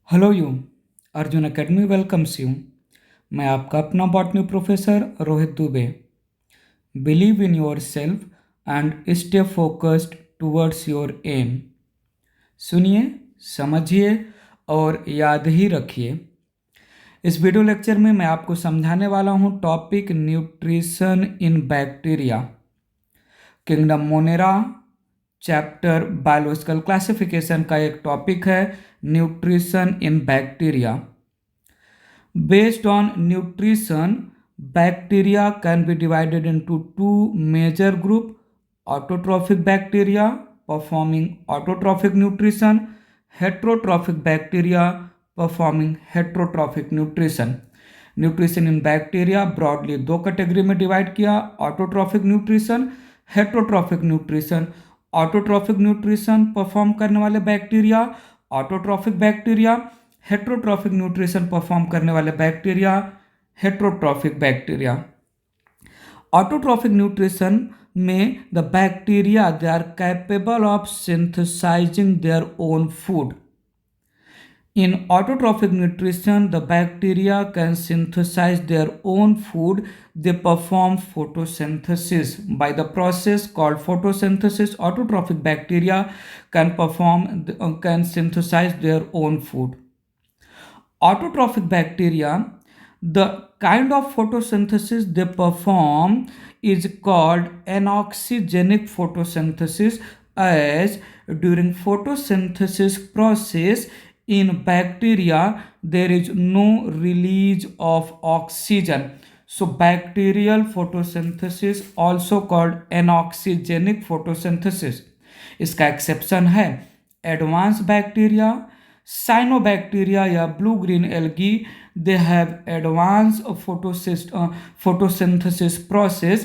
Hello you Arjun academy welcomes you. मैं आपका अपना botany professor Rohit Dubey. Believe in yourself and stay focused towards your aim. सुनिए, समझिए और याद ही रखिए। इस वीडियो लेक्चर में मैं आपको समझाने वाला हूँ topic nutrition in bacteria, kingdom Monera, chapter biological classification का एक टॉपिक है nutrition in bacteria. Based on nutrition, bacteria can be divided into two major groups: autotrophic bacteria performing autotrophic nutrition, heterotrophic bacteria performing heterotrophic nutrition. Nutrition in bacteria broadly दो category में divide किया: autotrophic nutrition, heterotrophic nutrition. Autotrophic nutrition perform करने वाले bacteria autotrophic bacteria, heterotrophic nutrition perform करने वाले bacteria heterotrophic bacteria. Autotrophic nutrition में the bacteria they are capable of synthesising their own food. In autotrophic nutrition, the bacteria can synthesize their own food. They perform photosynthesis. By the process called photosynthesis, autotrophic bacteria can synthesize their own food. Autotrophic bacteria, the kind of photosynthesis they perform is called anoxygenic photosynthesis, as during photosynthesis process in bacteria there is no release of oxygen. So bacterial photosynthesis also called anoxygenic photosynthesis. इसका exception है advance bacteria, cyanobacteria या blue green algae. They have advance photosynthesis process.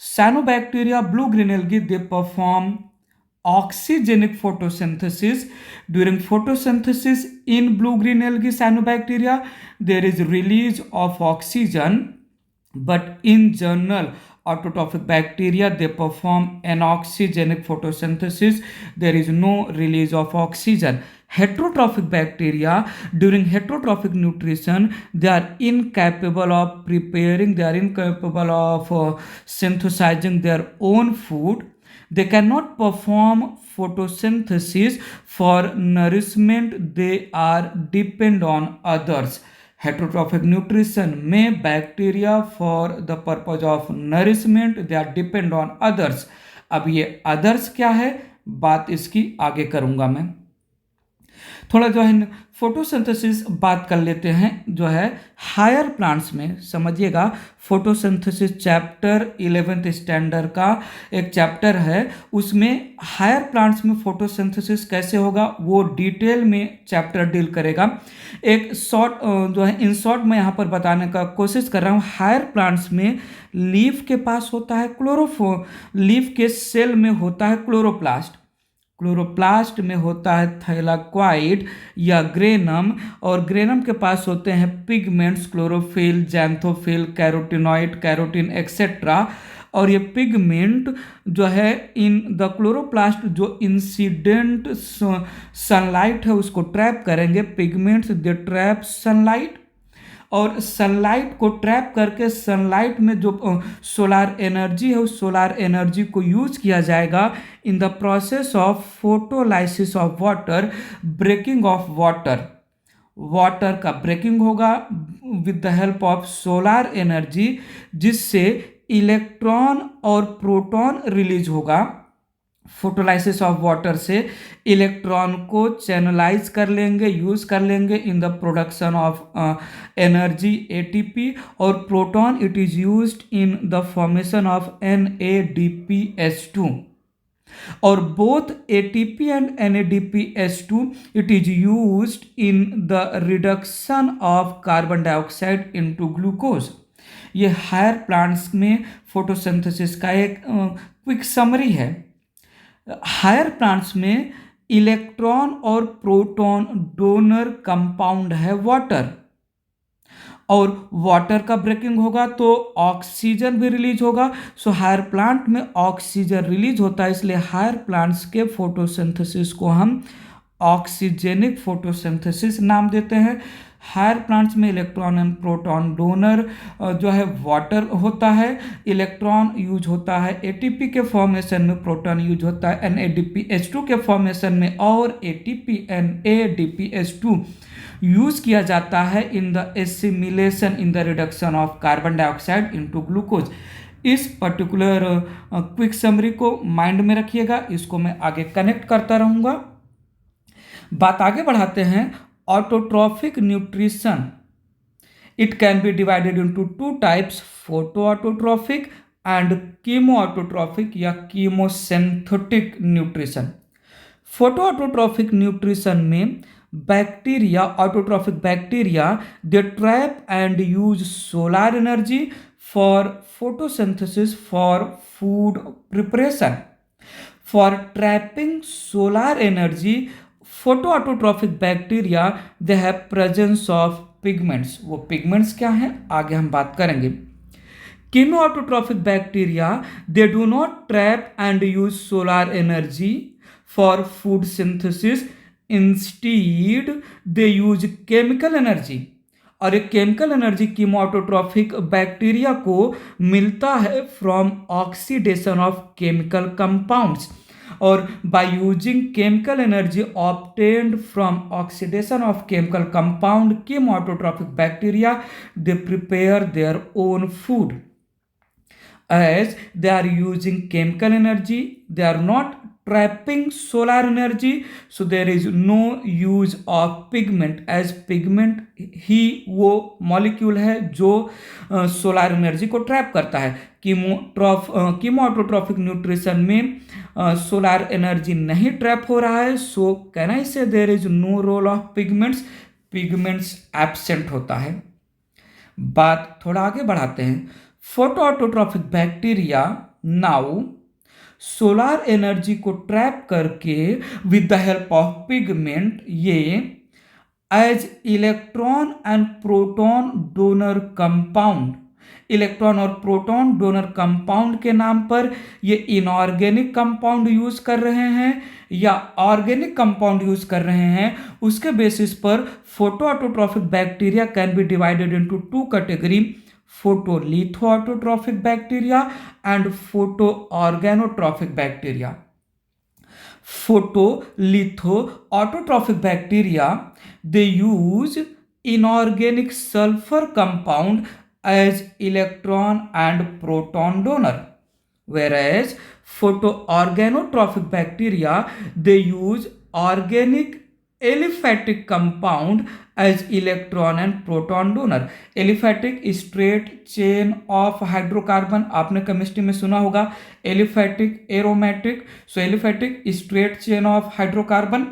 Cyanobacteria, blue green algae, they perform oxygenic photosynthesis. During photosynthesis in blue green algae cyanobacteria there is release of oxygen, but in general autotrophic bacteria they perform anoxygenic photosynthesis. There is no release of oxygen. Heterotrophic bacteria, during heterotrophic nutrition they are incapable of synthesizing their own food. They cannot perform photosynthesis for nourishment. They are depend on others. Heterotrophic nutrition में bacteria for the purpose of nourishment they are depend on others. अब ये others क्या है, बात इसकी आगे करूंगा मैं। थोड़ा जो है फोटोसिंथेसिस बात कर लेते हैं। जो है हायर प्लांट्स में, समझिएगा, फोटोसिंथेसिस चैप्टर 11th स्टैंडर्ड का एक चैप्टर है, उसमें हायर प्लांट्स में फोटोसिंथेसिस कैसे होगा वो डिटेल में चैप्टर डील करेगा। एक शॉर्ट जो है इन शॉर्ट मैं यहाँ पर बताने का कोशिश कर रहा हूँ। हायर प्लांट्स में लीफ के पास होता है लीफ के सेल में होता है क्लोरोप्लास्ट, क्लोरोप्लास्ट में होता है थैलाक्वाइड या ग्रेनम, और ग्रेनम के पास होते हैं pigments chlorophyll, xanthophyll, carotenoid, carotene etcetera. और ये पिगमेंट जो है इन द क्लोरोप्लास्ट जो इंसिडेंट सनलाइट है उसको ट्रैप करेंगे। पिगमेंट्स दे ट्रैप सनलाइट, और सनलाइट को ट्रैप करके सनलाइट में जो सोलार एनर्जी है उस सोलार एनर्जी को यूज किया जाएगा in the process of photolysis of water, breaking of water. Water का ब्रेकिंग होगा with the help of solar energy, जिससे इलेक्ट्रॉन और प्रोटॉन रिलीज होगा। फोटोलाइसिस ऑफ वाटर से इलेक्ट्रॉन को चैनलाइज कर लेंगे, यूज कर लेंगे in the production of energy ATP, और proton it is used in the formation of NADPH2, और both ATP and NADPH2 it is used in the reduction of carbon dioxide into glucose. ये higher plants में photosynthesis का एक quick summary है। Higher plants में electron और proton donor compound है water, और वाटर का ब्रेकिंग होगा तो ऑक्सीजन भी रिलीज होगा। सो हायर प्लांट में ऑक्सीजन रिलीज होता है, इसलिए हायर प्लांट्स के फोटोसिंथेसिस को हम ऑक्सीजेनिक फोटोसिंथेसिस नाम देते हैं। हायर प्लांट्स में इलेक्ट्रॉन एंड प्रोटॉन डोनर जो है वाटर होता है, इलेक्ट्रॉन यूज होता है एटीपी के फॉर्मेशन में, प्रोटॉन यूज होता है NADPH2 के फॉर्मेशन में, और ATP NADPH2 यूज किया जाता है इन the assimilation in the reduction of carbon dioxide into glucose. इस पर्टिकुलर क्विक समरी को माइंड में रखिएगा, इसको मैं आगे कनेक्ट करता रहूँगा। बात आगे बढ़ाते हैं। Autotrophic nutrition, it can be divided into two types, photo autotrophic and chemo autotrophic या chemosynthetic nutrition. Photo autotrophic nutrition में bacteria, autotrophic bacteria, they trap and use solar energy for photosynthesis for food preparation. For trapping solar energy, photoautotrophic bacteria, they have presence of pigments. वो pigments क्या हैं आगे हम बात करेंगे। Chemoautotrophic bacteria, they do not trap and use solar energy for food synthesis. Instead, they use chemical energy. और एक chemical energy कीमोऑटोट्रॉफिक bacteria को मिलता है from oxidation of chemical compounds, और by using chemical energy obtained from oxidation of chemical compound, chemoautotrophic bacteria they prepare their own food. As they are using chemical energy, they are not trapping solar energy, so there is no use of pigment, as pigment ही वो molecule है जो solar energy को trap करता है। Chemoautotrophic nutrition में solar energy नहीं trap हो रहा है, so can I say there is no role of pigments, pigments absent होता है। बात थोड़ा आगे बढ़ाते हैं। Photoautotrophic bacteria now solar energy को ट्रैप करके with the help of pigment, ये as electron and proton donor compound, electron और प्रोटॉन डोनर कंपाउंड के नाम पर ये इनऑर्गेनिक कंपाउंड यूज कर रहे हैं या ऑर्गेनिक कंपाउंड यूज कर रहे हैं, उसके बेसिस पर photoautotrophic bacteria can be divided into two category, photolithoautotrophic bacteria and photoorganotrophic bacteria. Photolithoautotrophic bacteria, they use inorganic sulfur compound as electron and proton donor, whereas photoorganotrophic bacteria, they use organic aliphatic compound as electron and proton donor. Aliphatic straight chain of hydrocarbon, आपने chemistry में सुना होगा, aliphatic aromatic, so aliphatic straight chain of hydrocarbon.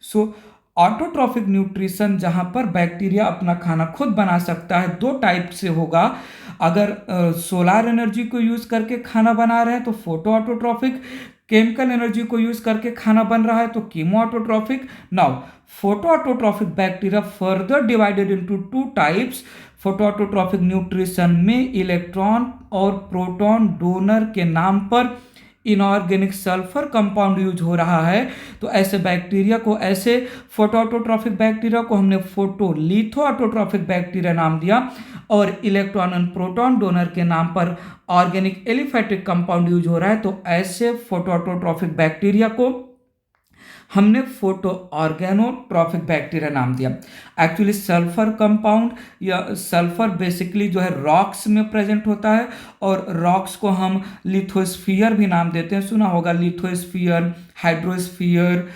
So autotrophic nutrition जहां पर bacteria अपना खाना खुद बना सकता है, दो टाइप से होगा। अगर सोलर एनर्जी को यूज करके खाना बना रहे हैं तो फोटो ऑटोट्रॉफिक, केमिकल एनर्जी को यूज करके खाना बन रहा है तो chemo autotrophic. Now photo autotrophic bacteria further divided into two types. Photo autotrophic nutrition में इलेक्ट्रॉन और प्रोटॉन डोनर के नाम पर इनऑर्गेनिक सल्फर कंपाउंड यूज हो रहा है, तो ऐसे बैक्टीरिया को, ऐसे फोटोऑटोट्रॉफिक बैक्टीरिया को हमने फोटोलिथोऑटोट्रॉफिक बैक्टीरिया नाम दिया, और इलेक्ट्रॉन एंड प्रोटॉन डोनर के नाम पर ऑर्गेनिक एलिफैटिक कंपाउंड यूज हो रहा है, तो ऐसे फोटोऑटोट्रॉफिक बैक्टीरिया को हमने फोटो ऑर्गेनोट्रॉफिक बैक्टीरिया नाम दिया। एक्चुअली सल्फर कंपाउंड या सल्फर बेसिकली जो है रॉक्स में प्रेजेंट होता है, और रॉक्स को हम लिथोस्फीयर भी नाम देते हैं, सुना होगा लिथोस्फीयर, हाइड्रोस्फीयर,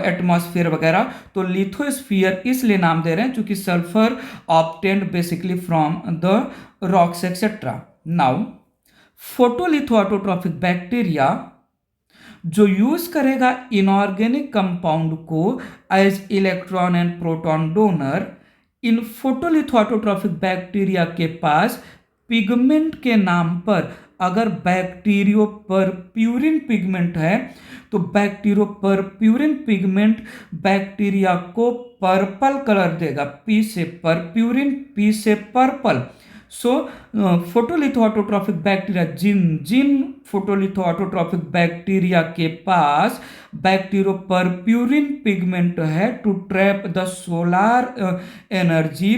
एटमॉस्फेयर वगैरह। तो लिथोस्फीयर इसलिए नाम दे रहे हैं क्योंकि sulphur obtained basically from the rocks etcetera. Now photolithoautotrophic bacteria जो यूज करेगा इनऑर्गेनिक कंपाउंड को as electron and proton donor, in photolithoautotrophic bacteria के पास पिगमेंट के नाम पर, अगर बैक्टीरियोपरप्यूरिन पिगमेंट है तो बैक्टीरियोपरप्यूरिन पिगमेंट बैक्टीरिया को पर्पल कलर देगा, पी से परप्यूरिन, पी से पर्पल। सो फोटोलिथोऑटोट्रॉफिक बैक्टीरिया, जिन जिन फोटोलिथोऑटोट्रॉफिक बैक्टीरिया के पास बैक्टीरियोपर्प्यूरिन पिगमेंट है to trap the solar energy,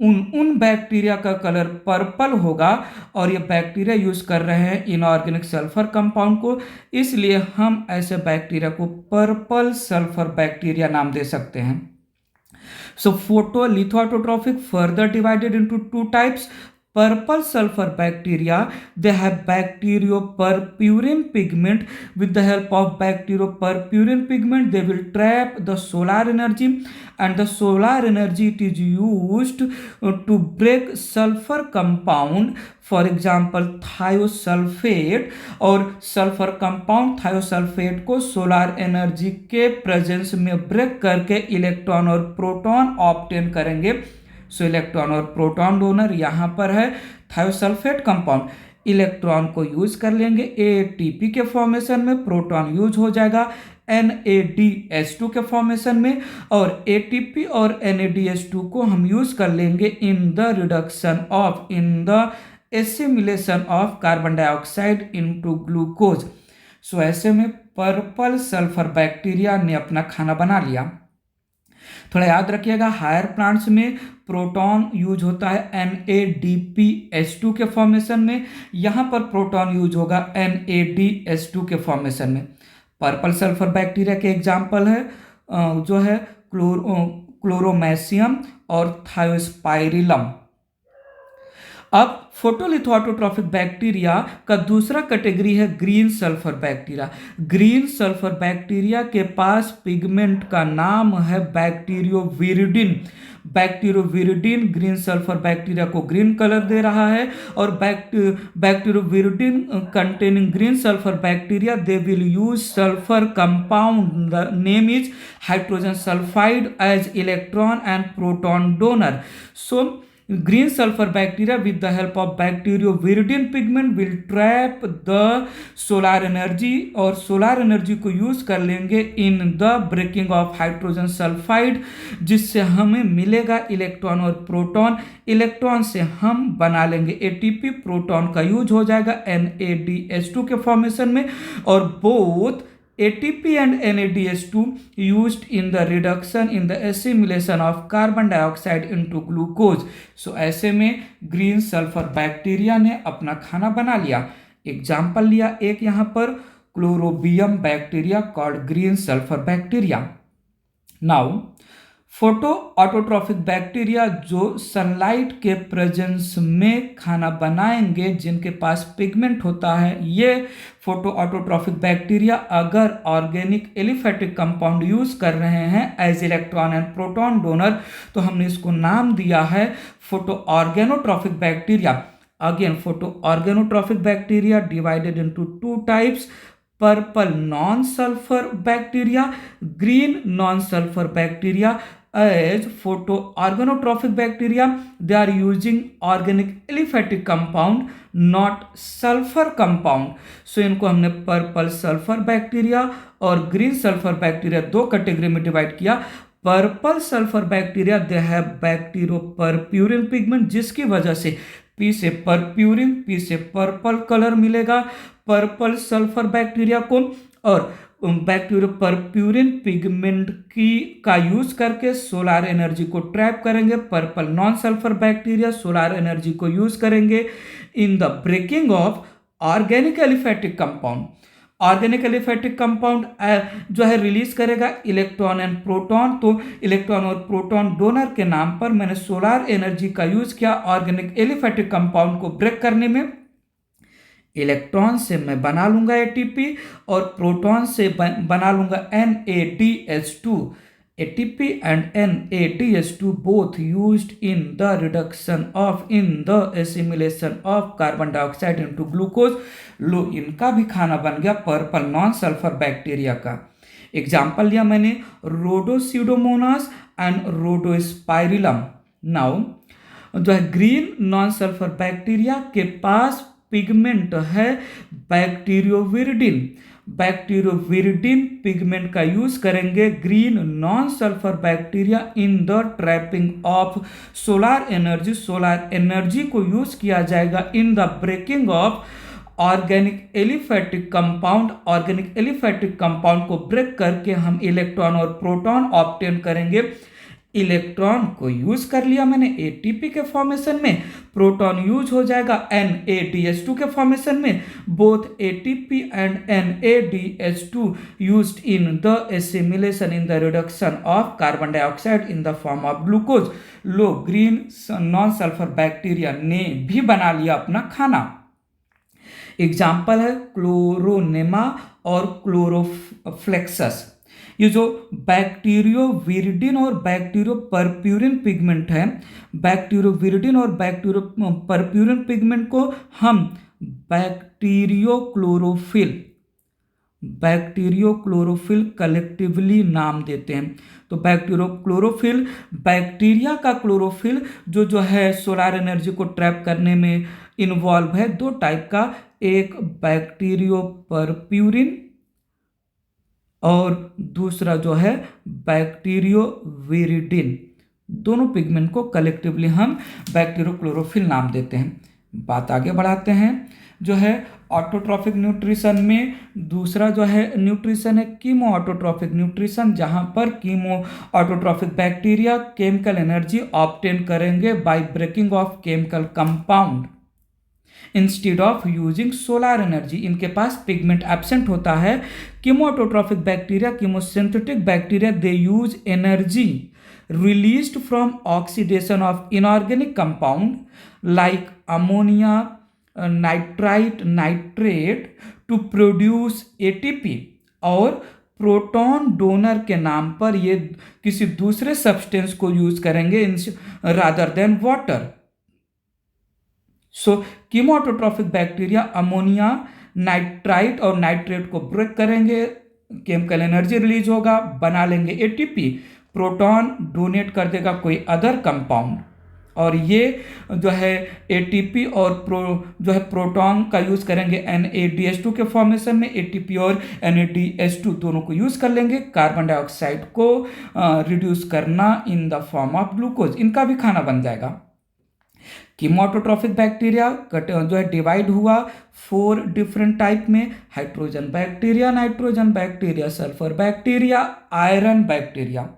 उन उन बैक्टीरिया का कलर पर्पल होगा। और ये बैक्टीरिया यूज कर रहे हैं इनऑर्गेनिक सल्फर कंपाउंड को, इसलिए हम ऐसे बैक्टीरिया को पर्पल सल्फर बैक्टीरिया नाम दे सकते हैं। So photolithotrophic further divided into two types. Purple sulfur bacteria, they have bacteriopurpurin pigment. With the help of bacteriopurpurin pigment, they will trap the solar energy, and the solar energy it is used to break sulfur compound, for example thiosulphate, और sulphur compound thiosulphate को solar energy के presence में break करके electron और proton obtain करेंगे। सो electron और proton donor यहाँ पर है थायोसल्फेट कंपाउंड, इलेक्ट्रॉन को यूज कर लेंगे एटीपी के फॉर्मेशन में, प्रोटॉन यूज हो जाएगा NADH2 के फॉर्मेशन में, और ATP और NADH2 को हम यूज कर लेंगे in the reduction of, in the assimilation of carbon dioxide into glucose. So ऐसे में पर्पल सल्फर बैक्टीरिया ने अपना खाना बना लिया। थोड़ा याद रखिएगा, हायर प्लांट्स में प्रोटॉन यूज होता है NADPH2 के फॉर्मेशन में, यहाँ पर प्रोटॉन यूज होगा NADH2 के फॉर्मेशन में। पर्पल सल्फर बैक्टीरिया के एग्जाम्पल है जो है क्लोरोमैसियम और थायोस्पाइरिलम। अब फोटोलिथोऑटोट्रॉफिक बैक्टीरिया का दूसरा कैटेगरी है green sulphur bacteria. Green sulphur bacteria के पास पिगमेंट का नाम है bacterioviridin. Bacterioviridin green sulphur bacteria को ग्रीन कलर दे रहा है, और bacterioviridin containing green sulphur bacteria they will use sulphur compound, the name is hydrogen sulphide as electron and proton donor. So green sulfur bacteria with the help of bacterioviridin pigment will trap the solar energy, और solar energy को use कर लेंगे in the breaking of hydrogen sulfide, जिससे हमें मिलेगा electron और proton. Electron से हम बना लेंगे ATP, प्रोटॉन का यूज हो जाएगा NADH2 के फॉर्मेशन में, और both ATP and NADH2 used in the reduction in the assimilation of carbon dioxide into glucose. So ऐसे में ग्रीन सल्फर बैक्टीरिया ने अपना खाना बना लिया। एग्जाम्पल लिया एक यहाँ पर Chlorobium bacteria called green sulphur bacteria. Now photo autotrophic bacteria जो सनलाइट के प्रेजेंस में खाना बनाएंगे, जिनके पास पिगमेंट होता है, ये फोटो ऑटोट्रॉफिक बैक्टीरिया अगर ऑर्गेनिक एलिफेटिक कंपाउंड यूज कर रहे हैं as electron and proton donor, तो हमने इसको नाम दिया है photo organotrophic bacteria. Again photo organotrophic bacteria divided into two types, purple non sulphur bacteria, green non sulphur bacteria. As photoorganotrophic bacteria, they are using organic aliphatic compound, not sulfur compound. So इनको हमने purple sulphur bacteria और green sulphur bacteria दो category में divide किया। Purple sulphur bacteria they have bacteriopurpurin pigment, जिसकी वजह से P से परप्यूरिन, P से पर्पल कलर मिलेगा पर्पल सल्फर बैक्टीरिया को, और बैक्टीरियोपर्प्यूरिन पिगमेंट का यूज करके सोलार एनर्जी को ट्रैप करेंगे। Purple non sulphur bacteria solar energy को यूज करेंगे in the breaking of organic aliphatic compound. Organic aliphatic compound जो है रिलीज करेगा इलेक्ट्रॉन एंड प्रोटॉन। तो इलेक्ट्रॉन और प्रोटॉन डोनर के नाम पर मैंने सोलार एनर्जी का यूज किया ऑर्गेनिक एलिफेटिक कंपाउंड को ब्रेक करने में। इलेक्ट्रॉन से मैं बना लूंगा ATP और प्रोटॉन से बना लूंगा NADH2। ATP and NADH2 both used in the reduction of, in the assimilation of carbon dioxide into glucose। लो इनका भी खाना बन गया पर्पल नॉन सल्फर बैक्टीरिया का। एग्जाम्पल लिया मैंने रोडोस्यूडोमोनास एंड रोडोस्पाइरिलम। नाउ जो है ग्रीन नॉन सल्फर बैक्टीरिया के पास पिगमेंट है बैक्टीरियोविरिडिन। बैक्टीरियोविरिडिन पिगमेंट का यूज करेंगे green non sulphur bacteria in the trapping of solar energy. Solar energy को यूज किया जाएगा in the breaking of organic aliphatic compound. Organic aliphatic compound को break करके हम इलेक्ट्रॉन और प्रोटॉन ऑब्टेन करेंगे। इलेक्ट्रॉन को यूज कर लिया मैंने एटीपी के फॉर्मेशन में, प्रोटॉन यूज हो जाएगा NADH2 के फॉर्मेशन में। Both ATP and NADH2 used in the assimilation in the reduction of carbon dioxide in the form of glucose. Low, green non sulphur bacteria ने भी बना लिया अपना खाना। एग्जाम्पल है क्लोरोनेमा और क्लोरोफ्लेक्सस। ये जो बैक्टीरियोविरिडिन और बैक्टीरियोपर्प्यूरिन पिगमेंट है, बैक्टीरियोविरिडिन और बैक्टीरियोपर्प्यूरिन पिगमेंट को हम बैक्टीरियोक्लोरोफिल कलेक्टिवली नाम देते हैं। तो बैक्टीरियोक्लोरोफिल बैक्टीरिया का क्लोरोफिल जो है सोलार एनर्जी को ट्रैप करने में इन्वॉल्व है। दो टाइप का, एक बैक्टीरियोपर्प्यूरिन और दूसरा जो है बैक्टीरियोविरिडिन। दोनों पिगमेंट को कलेक्टिवली हम बैक्टीरियोक्लोरोफिल नाम देते हैं। बात आगे बढ़ाते हैं। जो है ऑटोट्रॉफिक न्यूट्रिशन में दूसरा जो है न्यूट्रिशन है कीमो ऑटोट्रॉफिक न्यूट्रिशन, जहां पर chemo autotrophic bacteria chemical energy obtain करेंगे by breaking of chemical compound instead of using solar energy. इनके पास पिगमेंट एब्सेंट होता है। Chemoautotrophic bacteria, chemosynthetic bacteria, they use energy released from oxidation of inorganic compound like ammonia, nitrite, nitrate to produce ATP। और proton donor के नाम पर ये किसी दूसरे सब्सटेंस को यूज करेंगे रादर देन वाटर। सो कीमोऑटोट्रॉफिक बैक्टीरिया अमोनिया, नाइट्राइट और नाइट्रेट को ब्रेक करेंगे, केमिकल एनर्जी रिलीज होगा, बना लेंगे एटीपी, प्रोटॉन डोनेट कर देगा कोई अदर कंपाउंड, और ये जो है एटीपी और जो है प्रोटॉन का यूज करेंगे NADH2 के फॉर्मेशन में। एटीपी और NADH2 दोनों को यूज कर लेंगे कार्बन डाइऑक्साइड को रिड्यूस करना इन द फॉर्म ऑफ ग्लूकोज। इनका भी खाना बन जाएगा। कीमोऑटोट्रॉफिक बैक्टीरिया जो है डिवाइड हुआ 4 डिफरेंट टाइप में, hydrogen bacteria, nitrogen bacteria, sulphur bacteria, iron bacteria.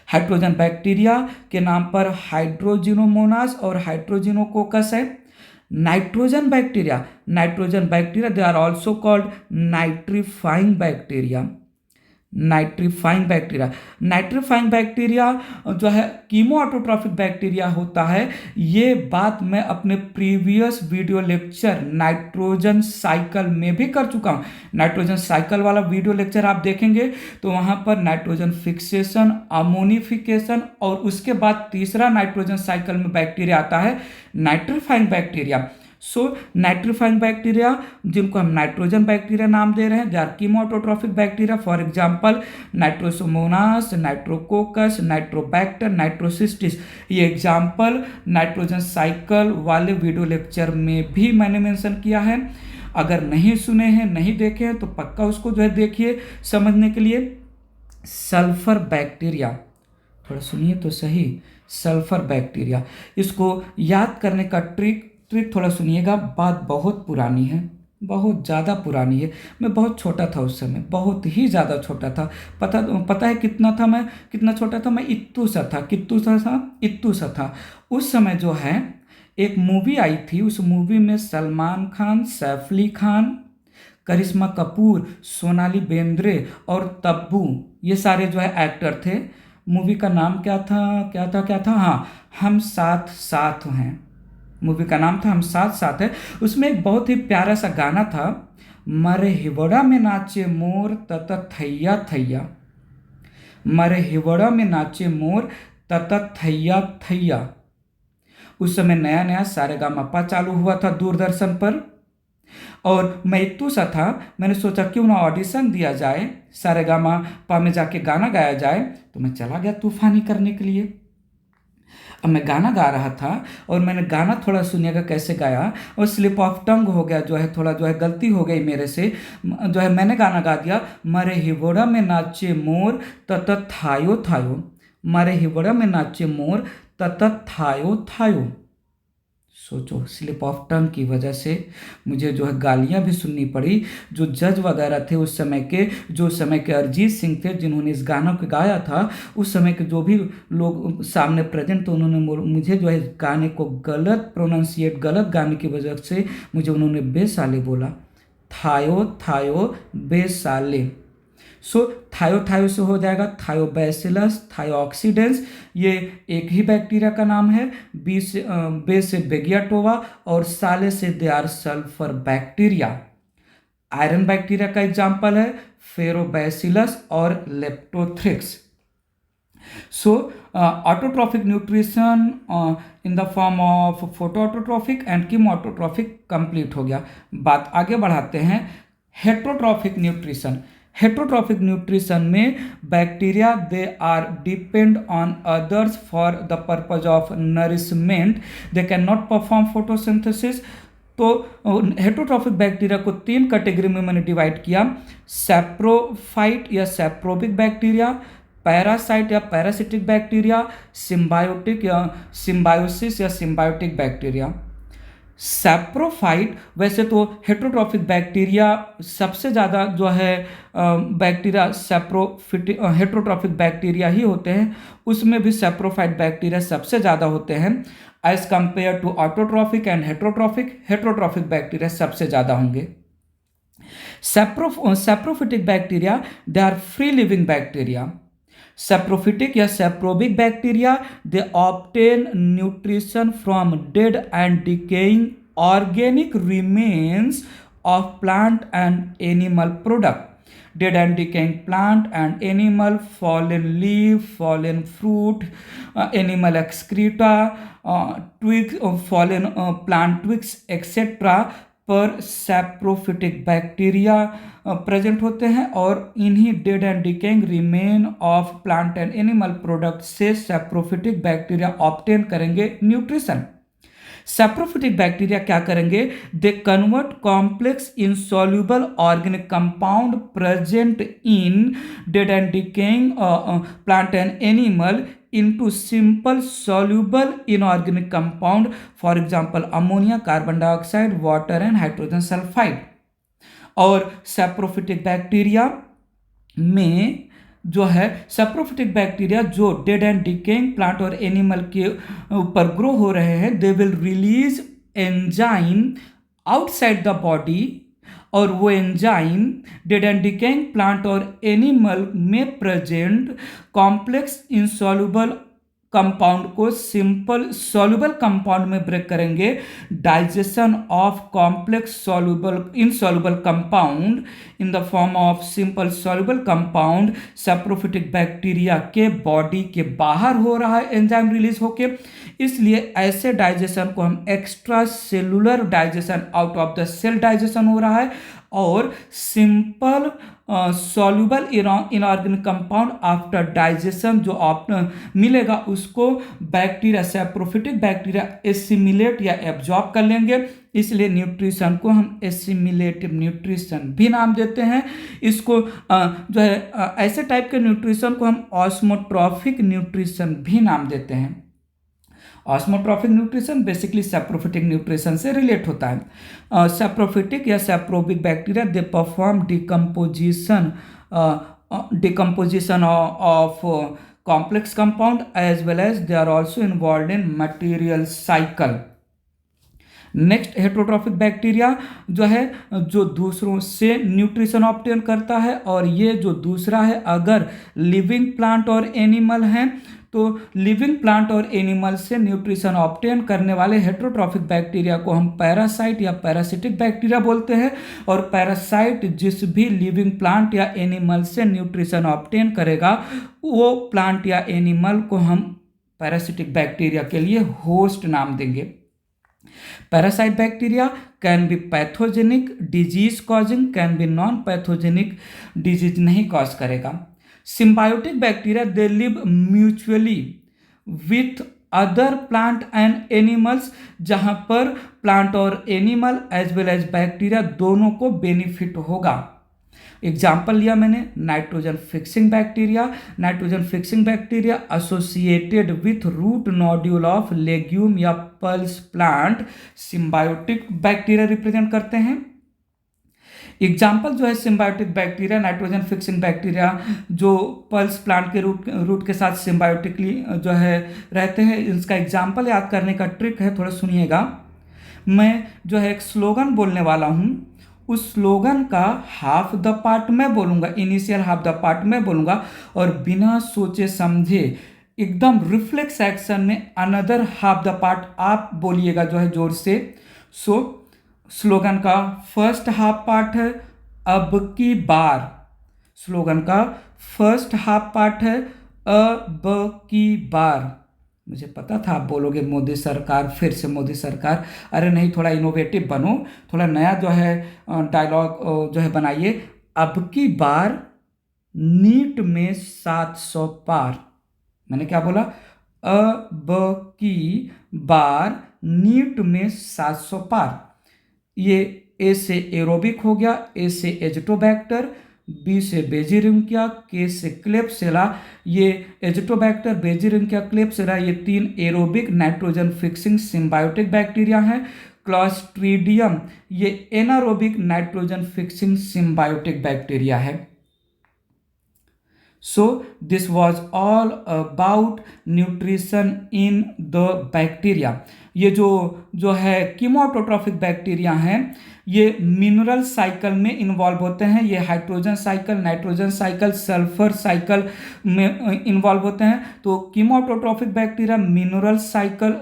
Hydrogen bacteria के नाम पर हाइड्रोजिनोमोनास और हाइड्रोजिनोकोकस है। Nitrogen bacteria they are also called nitrifying bacteria. Nitrifying bacteria जो है कीमोऑटोट्रॉफिक बैक्टीरिया होता है। ये बात मैं अपने previous video lecture nitrogen cycle में भी कर चुका हूँ। नाइट्रोजन साइकिल वाला वीडियो लेक्चर आप देखेंगे तो वहाँ पर नाइट्रोजन फिक्सेशन, अमोनिफिकेशन और उसके बाद तीसरा नाइट्रोजन साइकिल में बैक्टीरिया आता है nitrifying bacteria. So nitrifying bacteria जिनको हम नाइट्रोजन बैक्टीरिया नाम दे रहे हैं, they are chemoautotrophic bacteria. For example Nitrosomonas, Nitrococcus, Nitrobacter, Nitrocystis. ये एग्जांपल नाइट्रोजन साइकिल वाले वीडियो लेक्चर में भी मैंने मेंशन किया है। अगर नहीं सुने हैं, नहीं देखे हैं तो पक्का उसको जो है देखिए समझने के लिए। सल्फर बैक्टीरिया, थोड़ा सुनिए तो सही। सल्फर बैक्टीरिया, इसको याद करने का ट्रिक थोड़ा सुनिएगा। बात बहुत पुरानी है, बहुत ज़्यादा पुरानी है। मैं बहुत छोटा था उस समय, बहुत ही ज़्यादा छोटा था। पता है कितना था मैं, कितना छोटा था मैं? इत्तू सा था। उस समय जो है एक मूवी आई थी, उस मूवी में सलमान खान, सैफ अली खान, करिश्मा कपूर, सोनाली बेंद्रे और तब्बू, ये सारे जो है एक्टर थे। मूवी का नाम क्या था? हाँ, हम साथ साथ हैं। मूवी का नाम था हम साथ साथ है। उसमें एक बहुत ही प्यारा सा गाना था, मरे हिवड़ा में नाचे मोर तत थैया थैया, मरे हिवड़ा में नाचे मोर तत थैया थैया। उस समय नया नया सारेगामापा चालू हुआ था दूरदर्शन पर, और मैं इत्तू सा था। मैंने सोचा क्यों ना ऑडिशन दिया जाए, सारेगामापा में जाके गाना गाया जाए। तो मैं चला गया तूफानी करने के लिए। अब मैं गाना गा रहा था और मैंने गाना थोड़ा सुनिएगा कैसे गाया, और स्लिप ऑफ टंग हो गया, जो है थोड़ा जो है गलती हो गई मेरे से, जो है मैंने गाना गा दिया, मरे हिवड़ा में नाचे मोर तत थायो थायो, मरे हिवड़ा में नाचे मोर तत थायो थायो। सोचो, स्लिप ऑफ टंग की वजह से मुझे जो है गालियां भी सुननी पड़ी। जो जज वगैरह थे उस समय के, जो उस समय के अरिजीत सिंह थे जिन्होंने इस गाना को गाया था, उस समय के जो भी लोग सामने प्रेजेंट थे, उन्होंने मुझे जो है गाने को गलत प्रोनाउंसिएट, गलत गाने की वजह से मुझे उन्होंने बेसाले बोला, थायो थायो बेसाले। सो थायो से हो जाएगा थायोबैसिलस थायोऑक्सीडेंस, ये एक ही बैक्टीरिया का नाम है। बे से बेगियाटोवा और साले से they are sulphur bacteria. Iron bacteria का एग्जाम्पल है फेरोबैसिलस और Leptothrix. So autotrophic nutrition in the form of photoautotrophic and chemoautotrophic complete हो गया। बात आगे बढ़ाते हैं, हेट्रोट्रॉफिक न्यूट्रिशन। हेट्रोट्रॉफिक न्यूट्रिशन में bacteria they are depend on others for the purpose of nourishment, they can not perform photosynthesis. तो heterotrophic bacteria को 3 category में मैंने डिवाइड किया, सैप्रोफाइट या सैप्रोबिक बैक्टीरिया, पैरासाइट या पैरासिटिक बैक्टीरिया, सिम्बायोटिक या symbiosis या सिम्बायोटिक बैक्टीरिया। सैप्रोफाइट, वैसे तो हेट्रोट्रॉफिक बैक्टीरिया सबसे ज़्यादा जो है बैक्टीरिया हेट्रोट्रॉफिक बैक्टीरिया ही होते हैं, उसमें भी सैप्रोफाइट बैक्टीरिया सबसे ज़्यादा होते हैं as compare to autotrophic and heterotrophic. Heterotrophic bacteria सबसे ज़्यादा होंगे। Saprophytic bacteria they are free living bacteria. Saprophytic या saprobic bacteria they obtain nutrition from dead and decaying organic remains of plant and animal product. Dead and decaying plant and animal, fallen leaf, fallen fruit, animal excreta, twigs, fallen plant twigs, etc. पर saprophytic bacteria present होते हैं, और इन्हीं dead and decaying remain of plant and animal product से saprophytic bacteria obtain करेंगे nutrition. Saprophytic bacteria क्या करेंगे, they convert complex insoluble organic compound present in dead and decaying plant and animal into simple soluble inorganic compound, for example ammonia, carbon dioxide, water and hydrogen sulfide। और saprophytic bacteria में जो है, saprophytic bacteria जो dead and decaying plant और animal के ऊपर grow हो रहे हैं, they will release enzyme outside the body, और वो enzyme dead and decaying plant और एनिमल में प्रेजेंट कॉम्प्लेक्स इनसॉल्युबल कंपाउंड को सिंपल सॉल्युबल कंपाउंड में ब्रेक करेंगे। Digestion of complex soluble insoluble compound in the form of simple soluble compound saprophytic bacteria के body के बाहर हो रहा है एंजाइम रिलीज होके, इसलिए ऐसे डाइजेशन को हम extracellular digestion, out of the cell digestion हो रहा है, और simple soluble inorganic compound after digestion जो आप मिलेगा उसको बैक्टीरिया, सैप्रोफिटिक बैक्टीरिया एसिमिलेट या एब्जॉर्ब कर लेंगे, इसलिए न्यूट्रिशन को हम एसिमिलेटिव न्यूट्रिशन भी नाम देते हैं। इसको जो है ऐसे टाइप के न्यूट्रिशन को हम ऑस्मोट्रॉफिक न्यूट्रिशन भी नाम देते हैं। Osmotrophic nutrition basically saprophytic nutrition से रिलेट होता है। सैप्रोफिटिक या saprobic bacteria they perform decomposition of complex compound as well as they are also involve in material cycle. Next heterotrophic bacteria जो है, जो दूसरों से न्यूट्रिशन ऑब्टेन करता है, और ये जो दूसरा है, अगर लिविंग प्लांट और एनिमल हैं तो लिविंग प्लांट और एनिमल से न्यूट्रिशन ऑब्टेन करने वाले हेट्रोट्रॉफिक बैक्टीरिया को हम पैरासाइट या पैरासिटिक बैक्टीरिया बोलते हैं, और पैरासाइट जिस भी लिविंग प्लांट या एनिमल से न्यूट्रिशन ऑब्टेन करेगा वो प्लांट या एनिमल को हम पैरासिटिक बैक्टीरिया के लिए होस्ट नाम देंगे। Parasite bacteria can be pathogenic disease causing, can be non pathogenic, disease नहीं कॉज करेगा। Symbiotic bacteria they live mutually with other plant and animals, जहां पर प्लांट और animal as well as bacteria दोनों को बेनिफिट होगा। एग्जाम्पल लिया मैंने nitrogen fixing bacteria. Nitrogen fixing bacteria associated with root nodule of legume या pulse plant symbiotic bacteria represent करते हैं। एग्जाम्पल जो है symbiotic bacteria, nitrogen fixing bacteria जो पल्स प्लांट के रूट के साथ सिम्बायोटिकली जो है रहते हैं, इसका एग्जाम्पल याद करने का ट्रिक है, थोड़ा सुनिएगा। मैं जो है एक स्लोगन बोलने वाला हूँ, उस स्लोगन का हाफ द पार्ट मैं बोलूँगा, इनिशियल हाफ द पार्ट मैं बोलूँगा, और बिना सोचे समझे एकदम रिफ्लेक्स एक्शन में अनदर हाफ द पार्ट आप बोलिएगा जो है जोर से। सो स्लोगन का फर्स्ट हाफ पार्ट है अब की बार। स्लोगन का फर्स्ट हाफ पार्ट है अब की बार। मुझे पता था आप बोलोगे मोदी सरकार, फिर से मोदी सरकार। अरे नहीं, थोड़ा इनोवेटिव बनो, थोड़ा नया जो है डायलॉग जो है बनाइए। अब की बार नीट में 700 पार। मैंने क्या बोला? अब की बार नीट में 700 पार। ये ए से एरोबिक हो गया, ए से एजिटोबैक्टर, बी से बेजिरिंकिया, के से क्लेप्सिला। ये एजिटोबैक्टर, बेजिरिंकिया, क्लेप्सिला ये 3 aerobic nitrogen fixing symbiotic bacteria हैं। क्लॉस्ट्रीडियम ये anaerobic nitrogen fixing symbiotic bacteria है। So this was all about nutrition in the bacteria। ये जो है कीमोटोट्रॉफिक बैक्टीरिया हैं, ये मिनरल साइकिल में इन्वॉल्व होते हैं। ये hydrogen cycle, nitrogen cycle, sulphur cycle में इन्वॉल्व होते हैं। तो कीमोटोट्रॉफिक बैक्टीरिया मिनरल साइकिल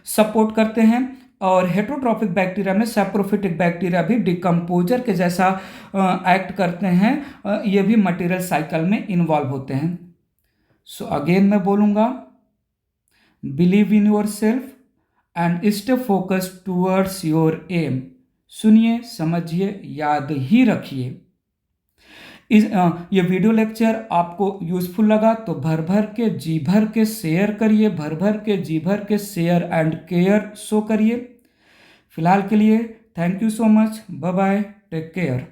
सपोर्ट करते हैं, और हेटरोट्रॉफिक बैक्टीरिया में सैप्रोफिटिक बैक्टीरिया भी डिकम्पोजर के जैसा एक्ट करते हैं। ये भी मटेरियल साइकिल में इन्वॉल्व होते हैं। सो अगेन मैं बोलूँगा, believe in yourself and stay focused towards your aim. सुनिए, समझिए, याद ही रखिए। ये वीडियो लेक्चर आपको यूजफुल लगा तो भर भर के जी भर के शेयर करिए, भर भर के जी भर के शेयर एंड केयर शो करिए। फिलहाल के लिए thank you so much, bye bye, take care.